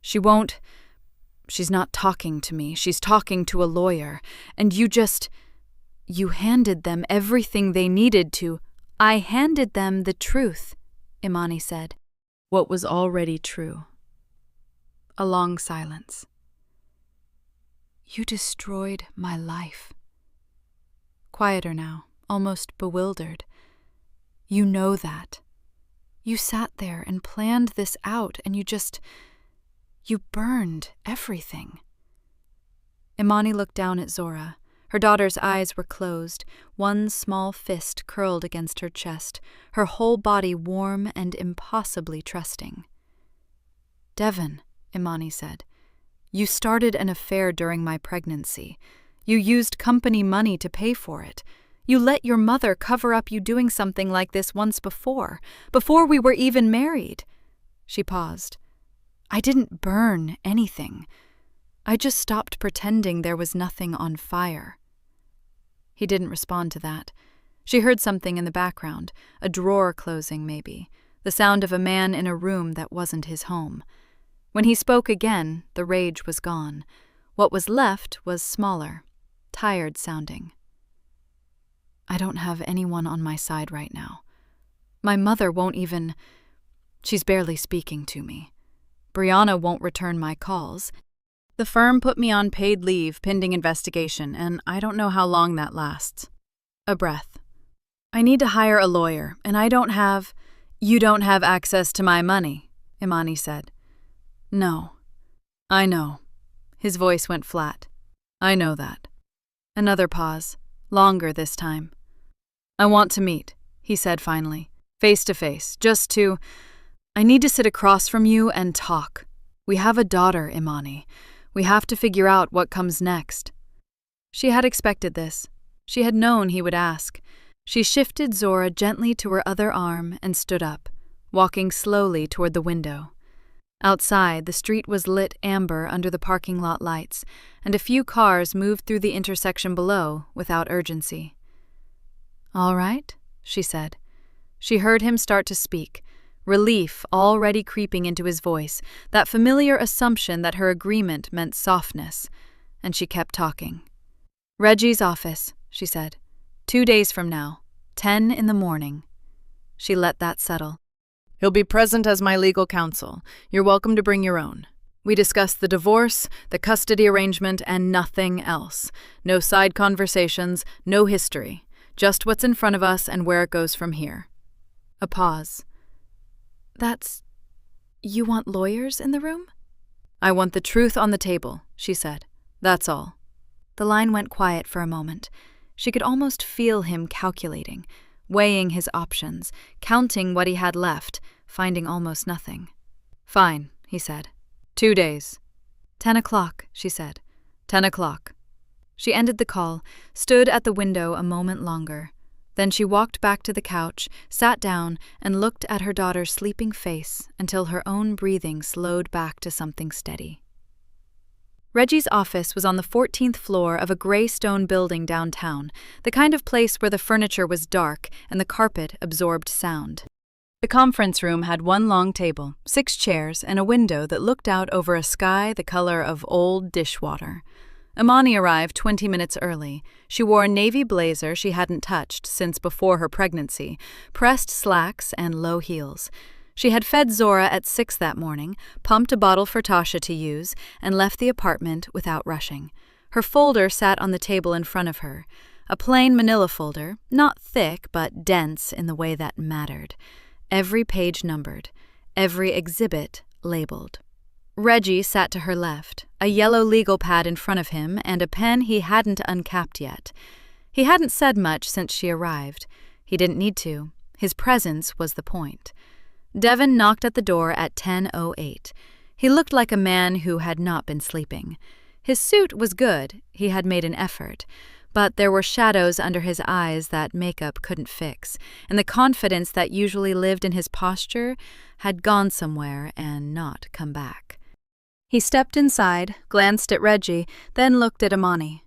She's not talking to me, she's talking to a lawyer, and you handed them everything they needed to—" "I handed them the truth," Imani said. What was already true. A long silence. "You destroyed my life." Quieter now, almost bewildered. "You know that. You sat there and planned this out and you burned everything." Imani looked down at Zora. Her daughter's eyes were closed, one small fist curled against her chest, her whole body warm and impossibly trusting. "Devon," Imani said, "you started an affair during my pregnancy. You used company money to pay for it. You let your mother cover up you doing something like this once before we were even married." She paused. "I didn't burn anything. I just stopped pretending there was nothing on fire." He didn't respond to that. She heard something in the background, a drawer closing maybe, the sound of a man in a room that wasn't his home. When he spoke again, the rage was gone. What was left was smaller, tired sounding. "I don't have anyone on my side right now. My mother won't even... She's barely speaking to me. Brianna won't return my calls. The firm put me on paid leave pending investigation, and I don't know how long that lasts." A breath. "I need to hire a lawyer, and I don't have..." "You don't have access to my money," Imani said. "No. I know." His voice went flat. "I know that." Another pause, longer this time. "I want to meet," he said finally, face to face, just to... "I need to sit across from you and talk. We have a daughter, Imani. We have to figure out what comes next." She had expected this. She had known he would ask. She shifted Zora gently to her other arm and stood up, walking slowly toward the window. Outside, the street was lit amber under the parking lot lights, and a few cars moved through the intersection below without urgency. "All right," she said. She heard him start to speak, relief already creeping into his voice, that familiar assumption that her agreement meant softness, and she kept talking. "Reggie's office," she said. 2 days from now, 10 in the morning. She let that settle. "He'll be present as my legal counsel. You're welcome to bring your own. We discussed the divorce, the custody arrangement, and nothing else. No side conversations, no history. Just what's in front of us and where it goes from here." A pause. "That's... You want lawyers in the room?" "I want the truth on the table," she said. "That's all." The line went quiet for a moment. She could almost feel him calculating, weighing his options, counting what he had left, finding almost nothing. "Fine," he said. 2 days. 10 o'clock, she said. 10 o'clock. She ended the call, stood at the window a moment longer. Then she walked back to the couch, sat down, and looked at her daughter's sleeping face until her own breathing slowed back to something steady. Reggie's office was on the 14th floor of a gray stone building downtown, the kind of place where the furniture was dark and the carpet absorbed sound. The conference room had one long table, 6 chairs, and a window that looked out over a sky the color of old dishwater. Imani arrived 20 minutes early. She wore a navy blazer she hadn't touched since before her pregnancy, pressed slacks, and low heels. She had fed Zora at 6 that morning, pumped a bottle for Tasha to use, and left the apartment without rushing. Her folder sat on the table in front of her. A plain manila folder, not thick but dense in the way that mattered. Every page numbered, every exhibit labeled. Reggie sat to her left, a yellow legal pad in front of him and a pen he hadn't uncapped yet. He hadn't said much since she arrived. He didn't need to. His presence was the point. Devon knocked at the door at 10:08. He looked like a man who had not been sleeping. His suit was good, he had made an effort, but there were shadows under his eyes that makeup couldn't fix, and the confidence that usually lived in his posture had gone somewhere and not come back. He stepped inside, glanced at Reggie, then looked at Imani.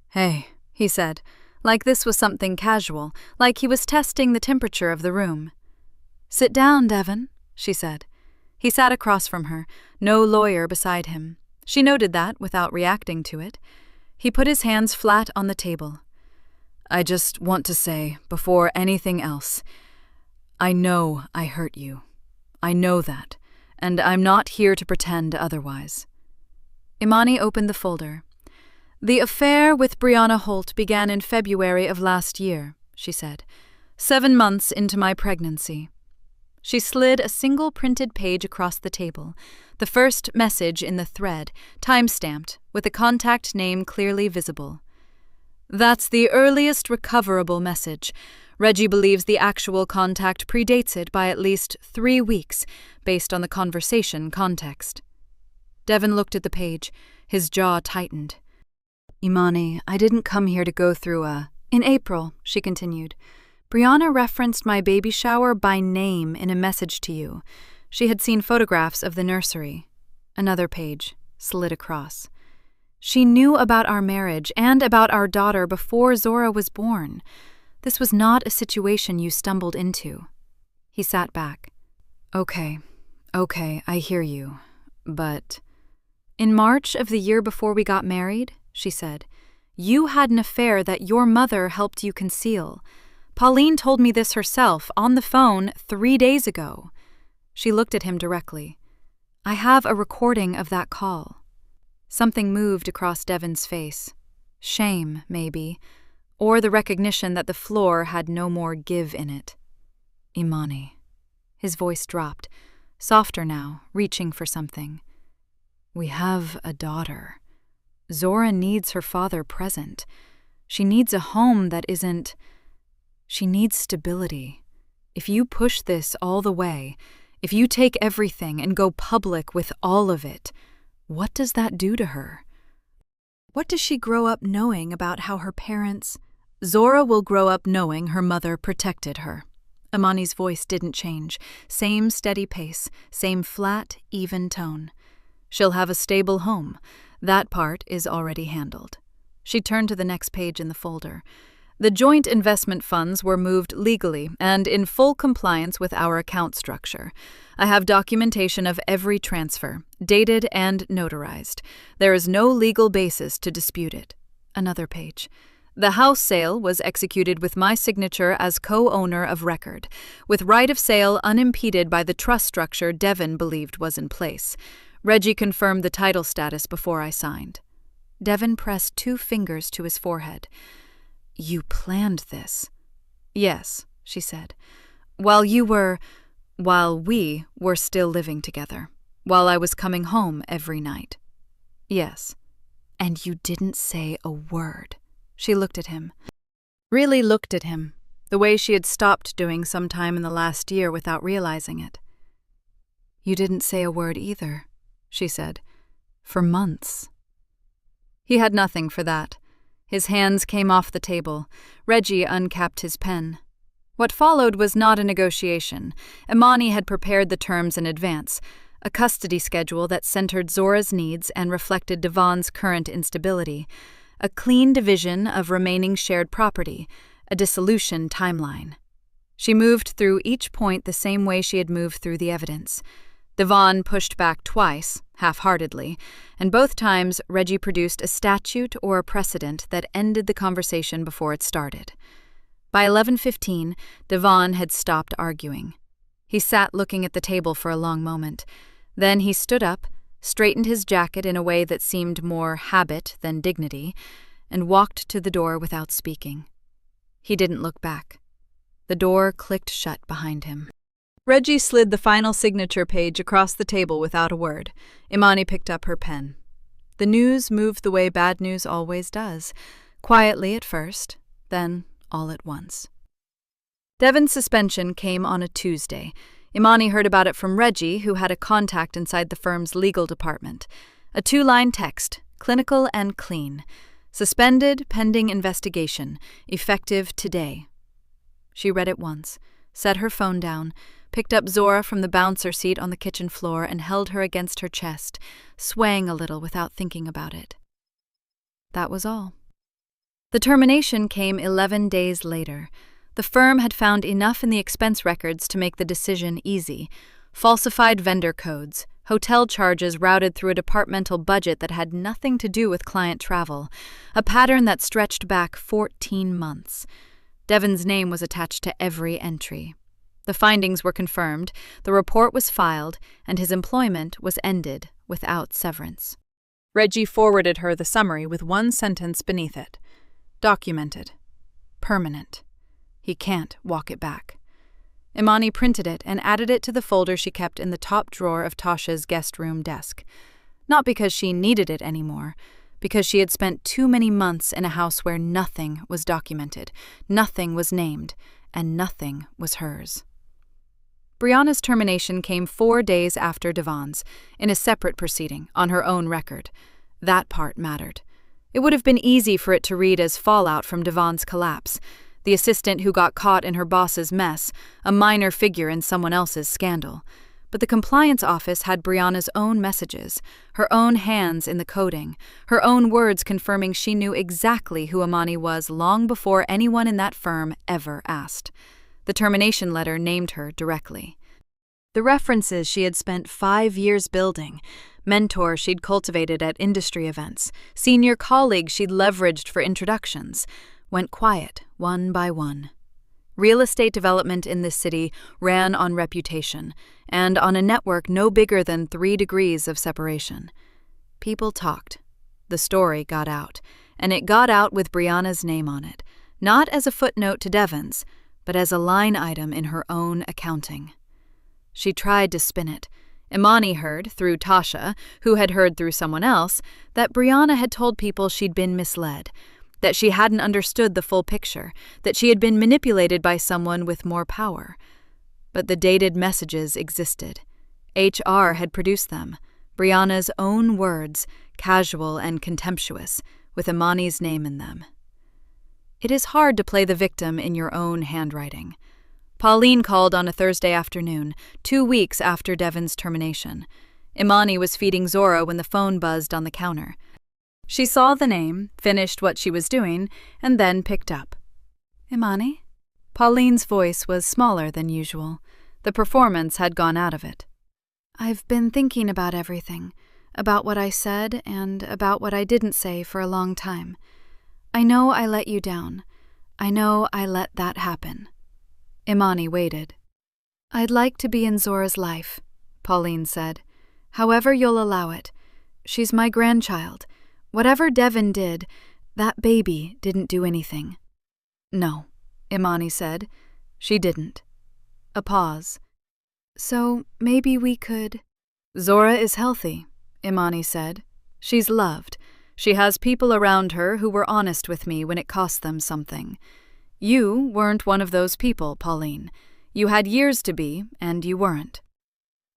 "Hey," he said, like this was something casual, like he was testing the temperature of the room. "Sit down, Devon," she said. He sat across from her, no lawyer beside him. She noted that without reacting to it. He put his hands flat on the table. "I just want to say, before anything else, I know I hurt you. I know that, and I'm not here to pretend otherwise." Imani opened the folder. "The affair with Brianna Holt began in February of last year," she said. 7 months into my pregnancy." She slid a single printed page across the table, the first message in the thread, time-stamped, with a contact name clearly visible. That's the earliest recoverable message. Reggie believes the actual contact predates it by at least 3 weeks, based on the conversation context. Devin looked at the page, his jaw tightened. Imani, I didn't come here to go through In April, she continued, Brianna referenced my baby shower by name in a message to you. She had seen photographs of the nursery. Another page, slid across. She knew about our marriage and about our daughter before Zora was born. This was not a situation you stumbled into. He sat back. Okay, I hear you, but... In March of the year before we got married, she said, you had an affair that your mother helped you conceal. Pauline told me this herself on the phone 3 days ago. She looked at him directly. I have a recording of that call. Something moved across Devin's face. Shame, maybe, or the recognition that the floor had no more give in it. Imani. His voice dropped, softer now, reaching for something. We have a daughter. Zora needs her father present. She needs a home that isn't... She needs stability. If you push this all the way, if you take everything and go public with all of it, what does that do to her? What does she grow up knowing about how her parents... Zora will grow up knowing her mother protected her. Imani's voice didn't change. Same steady pace, same flat, even tone. She'll have a stable home. That part is already handled. She turned to the next page in the folder. The joint investment funds were moved legally and in full compliance with our account structure. I have documentation of every transfer, dated and notarized. There is no legal basis to dispute it. Another page. The house sale was executed with my signature as co-owner of record, with right of sale unimpeded by the trust structure Devin believed was in place. Reggie confirmed the title status before I signed. Devin pressed 2 fingers to his forehead. You planned this? Yes, she said. While we were still living together. While I was coming home every night. Yes. And you didn't say a word. She looked at him. Really looked at him, the way she had stopped doing sometime in the last year without realizing it. You didn't say a word either, she said. For months. He had nothing for that. His hands came off the table. Reggie uncapped his pen. What followed was not a negotiation. Imani had prepared the terms in advance, a custody schedule that centered Zora's needs and reflected Devon's current instability, a clean division of remaining shared property, a dissolution timeline. She moved through each point the same way she had moved through the evidence. Devon pushed back twice, half-heartedly, and both times Reggie produced a statute or a precedent that ended the conversation before it started. By 11:15, Devon had stopped arguing. He sat looking at the table for a long moment. Then he stood up, straightened his jacket in a way that seemed more habit than dignity, and walked to the door without speaking. He didn't look back. The door clicked shut behind him. Reggie slid the final signature page across the table without a word. Imani picked up her pen. The news moved the way bad news always does, quietly at first, then all at once. Devin's suspension came on a Tuesday. Imani heard about it from Reggie, who had a contact inside the firm's legal department. A 2-line text, clinical and clean. Suspended pending investigation, effective today. She read it once, set her phone down, picked up Zora from the bouncer seat on the kitchen floor and held her against her chest, swaying a little without thinking about it. That was all. The termination came 11 days later. The firm had found enough in the expense records to make the decision easy. Falsified vendor codes, hotel charges routed through a departmental budget that had nothing to do with client travel, a pattern that stretched back 14 months. Devin's name was attached to every entry. The findings were confirmed, the report was filed, and his employment was ended without severance. Reggie forwarded her the summary with one sentence beneath it. Documented. Permanent. He can't walk it back. Imani printed it and added it to the folder she kept in the top drawer of Tasha's guest room desk. Not because she needed it anymore, because she had spent too many months in a house where nothing was documented, nothing was named, and nothing was hers. Brianna's termination came 4 days after Devon's, in a separate proceeding, on her own record. That part mattered. It would have been easy for it to read as fallout from Devon's collapse, the assistant who got caught in her boss's mess, a minor figure in someone else's scandal. But the compliance office had Brianna's own messages, her own hands in the coding, her own words confirming she knew exactly who Imani was long before anyone in that firm ever asked. The termination letter named her directly. The references she had spent 5 years building, mentors she'd cultivated at industry events, senior colleagues she'd leveraged for introductions, went quiet one by one. Real estate development in this city ran on reputation, and on a network no bigger than 3 degrees of separation. People talked. The story got out, and it got out with Brianna's name on it, not as a footnote to Devon's, but as a line item in her own accounting. She tried to spin it. Imani heard, through Tasha, who had heard through someone else, that Brianna had told people she'd been misled, that she hadn't understood the full picture, that she had been manipulated by someone with more power. But the dated messages existed. HR had produced them, Brianna's own words, casual and contemptuous, with Imani's name in them. It is hard to play the victim in your own handwriting. Pauline called on a Thursday afternoon, 2 weeks after Devon's termination. Imani was feeding Zora when the phone buzzed on the counter. She saw the name, finished what she was doing, and then picked up. "Imani?" Pauline's voice was smaller than usual. The performance had gone out of it. "I've been thinking about everything, about what I said and about what I didn't say for a long time. I know I let you down. I know I let that happen." Imani waited. "I'd like to be in Zora's life," Pauline said. "However you'll allow it. She's my grandchild. Whatever Devon did, that baby didn't do anything." "No," Imani said. "She didn't." A pause. "So maybe we could—" "Zora is healthy," Imani said. "She's loved. She has people around her who were honest with me when it cost them something. You weren't one of those people, Pauline. You had years to be, and you weren't."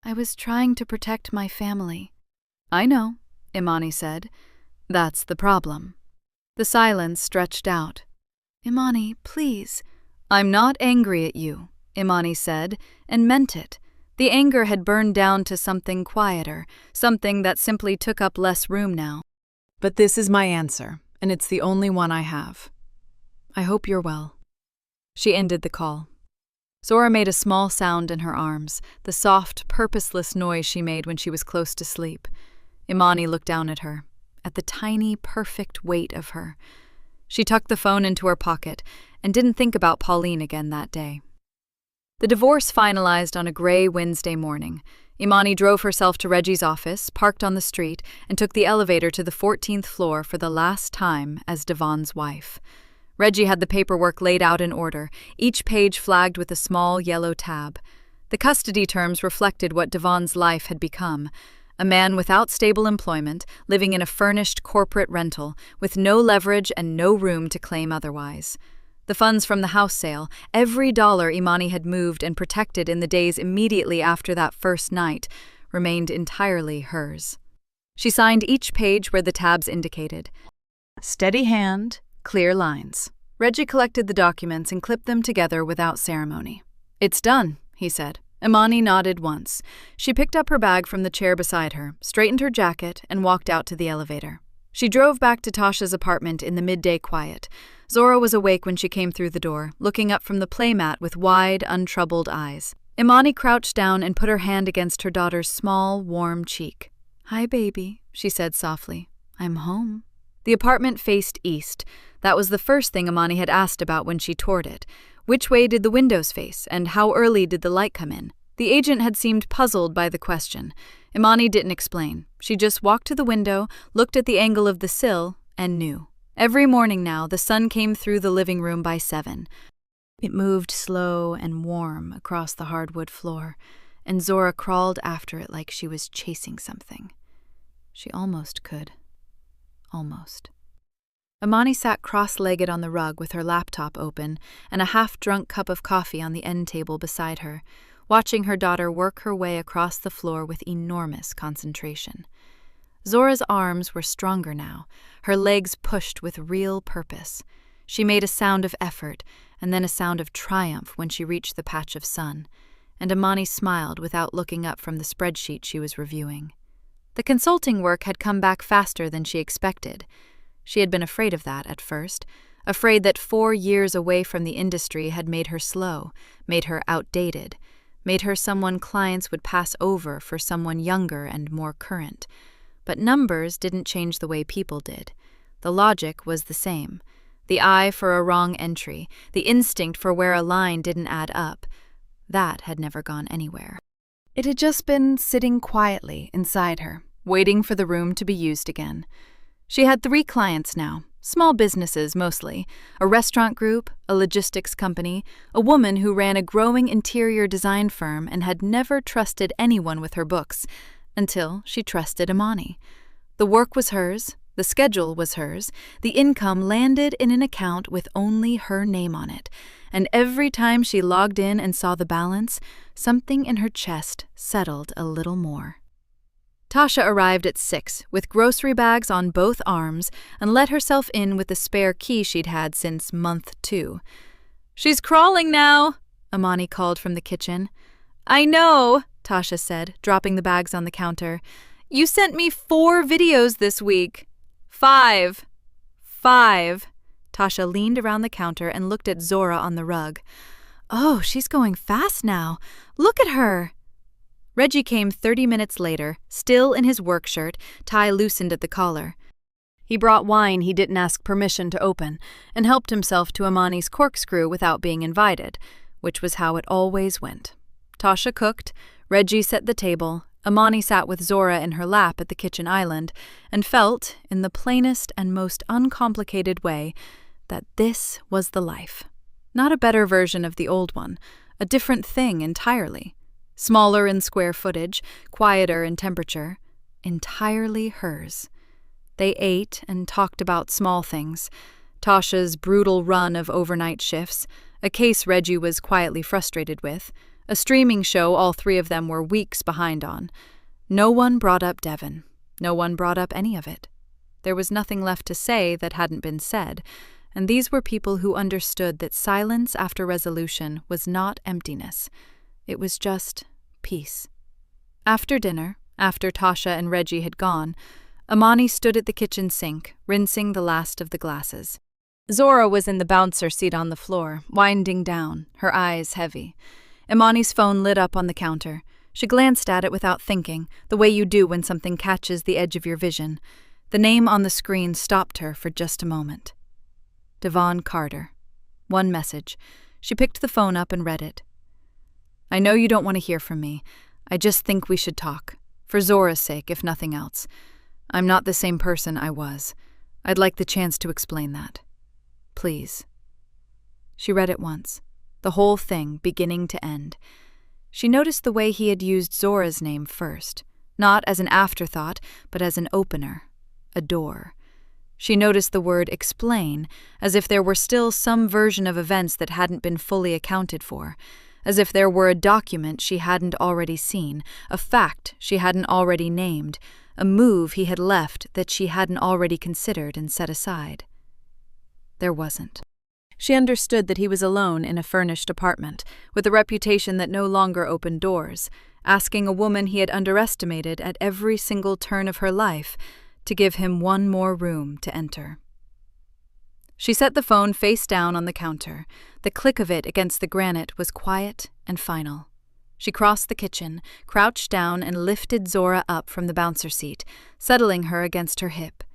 "I was trying to protect my family." "I know," Imani said. "That's the problem." The silence stretched out. "Imani, please." "I'm not angry at you," Imani said, and meant it. The anger had burned down to something quieter, something that simply took up less room now. "But this is my answer, and it's the only one I have. I hope you're well." She ended the call. Zora made a small sound in her arms, the soft, purposeless noise she made when she was close to sleep. Imani looked down at her, at the tiny, perfect weight of her. She tucked the phone into her pocket and didn't think about Pauline again that day. The divorce finalized on a gray Wednesday morning. Imani drove herself to Reggie's office, parked on the street, and took the elevator to the 14th floor for the last time as Devon's wife. Reggie had the paperwork laid out in order, each page flagged with a small yellow tab. The custody terms reflected what Devon's life had become: a man without stable employment, living in a furnished corporate rental, with no leverage and no room to claim otherwise. The funds from the house sale, every dollar Imani had moved and protected in the days immediately after that first night, remained entirely hers. She signed each page where the tabs indicated. Steady hand, clear lines. Reggie collected the documents and clipped them together without ceremony. "It's done," he said. Imani nodded once. She picked up her bag from the chair beside her, straightened her jacket, and walked out to the elevator. She drove back to Tasha's apartment in the midday quiet. Zora was awake when she came through the door, looking up from the playmat with wide, untroubled eyes. Imani crouched down and put her hand against her daughter's small, warm cheek. "Hi, baby," she said softly. "I'm home." The apartment faced east. That was the first thing Imani had asked about when she toured it. Which way did the windows face, and how early did the light come in? The agent had seemed puzzled by the question. Imani didn't explain. She just walked to the window, looked at the angle of the sill, and knew. Every morning now, the sun came through the living room by 7. It moved slow and warm across the hardwood floor, and Zora crawled after it like she was chasing something. She almost could. Almost. Amani sat cross-legged on the rug with her laptop open and a half-drunk cup of coffee on the end table beside her, watching her daughter work her way across the floor with enormous concentration. Zora's arms were stronger now, her legs pushed with real purpose. She made a sound of effort, and then a sound of triumph when she reached the patch of sun, and Amani smiled without looking up from the spreadsheet she was reviewing. The consulting work had come back faster than she expected. She had been afraid of that at first, afraid that 4 years away from the industry had made her slow, made her outdated, made her someone clients would pass over for someone younger and more current. But numbers didn't change the way people did. The logic was the same. The eye for a wrong entry, the instinct for where a line didn't add up, that had never gone anywhere. It had just been sitting quietly inside her, waiting for the room to be used again. She had 3 clients now, small businesses mostly, a restaurant group, a logistics company, a woman who ran a growing interior design firm and had never trusted anyone with her books, until she trusted Amani. The work was hers, the schedule was hers, the income landed in an account with only her name on it, and every time she logged in and saw the balance, something in her chest settled a little more. Tasha arrived at 6 with grocery bags on both arms and let herself in with the spare key she'd had since month 2. "She's crawling now," Amani called from the kitchen. "I know," Tasha said, dropping the bags on the counter. "You sent me 4 videos this week." 5. Tasha leaned around the counter and looked at Zora on the rug. "Oh, she's going fast now. Look at her." Reggie came 30 minutes later, still in his work shirt, tie loosened at the collar. He brought wine he didn't ask permission to open, and helped himself to Amani's corkscrew without being invited, which was how it always went. Tasha cooked, Reggie set the table, Amani sat with Zora in her lap at the kitchen island, and felt, in the plainest and most uncomplicated way, that this was the life. Not a better version of the old one, a different thing entirely. Smaller in square footage, quieter in temperature, entirely hers. They ate and talked about small things. Tasha's brutal run of overnight shifts, a case Reggie was quietly frustrated with, a streaming show all 3 of them were weeks behind on. No one brought up Devon. No one brought up any of it. There was nothing left to say that hadn't been said, and these were people who understood that silence after resolution was not emptiness. It was just peace. After dinner, after Tasha and Reggie had gone, Amani stood at the kitchen sink, rinsing the last of the glasses. Zora was in the bouncer seat on the floor, winding down, her eyes heavy. Amani's phone lit up on the counter. She glanced at it without thinking, the way you do when something catches the edge of your vision. The name on the screen stopped her for just a moment. Devon Carter. 1 message. She picked the phone up and read it. "I know you don't want to hear from me. I just think we should talk. For Zora's sake, if nothing else. I'm not the same person I was. I'd like the chance to explain that. Please." She read it once, the whole thing, beginning to end. She noticed the way he had used Zora's name first, not as an afterthought, but as an opener, a door. She noticed the word explain, as if there were still some version of events that hadn't been fully accounted for, as if there were a document she hadn't already seen, a fact she hadn't already named, a move he had left that she hadn't already considered and set aside. There wasn't. She understood that he was alone in a furnished apartment, with a reputation that no longer opened doors, asking a woman he had underestimated at every single turn of her life to give him one more room to enter. She set the phone face down on the counter. The click of it against the granite was quiet and final. She crossed the kitchen, crouched down, and lifted Zora up from the bouncer seat, settling her against her hip.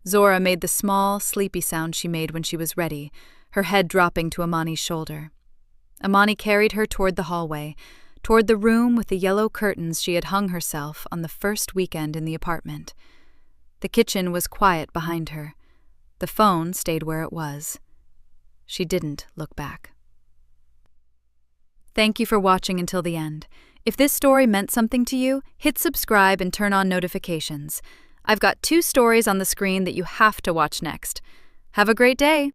Zora made the small, sleepy sound she made when she was ready, her head dropping to Amani's shoulder. Amani carried her toward the hallway, toward the room with the yellow curtains she had hung herself on the first weekend in the apartment. The kitchen was quiet behind her. The phone stayed where it was. She didn't look back. Thank you for watching until the end. If this story meant something to you, hit subscribe and turn on notifications. I've got 2 stories on the screen that you have to watch next. Have a great day!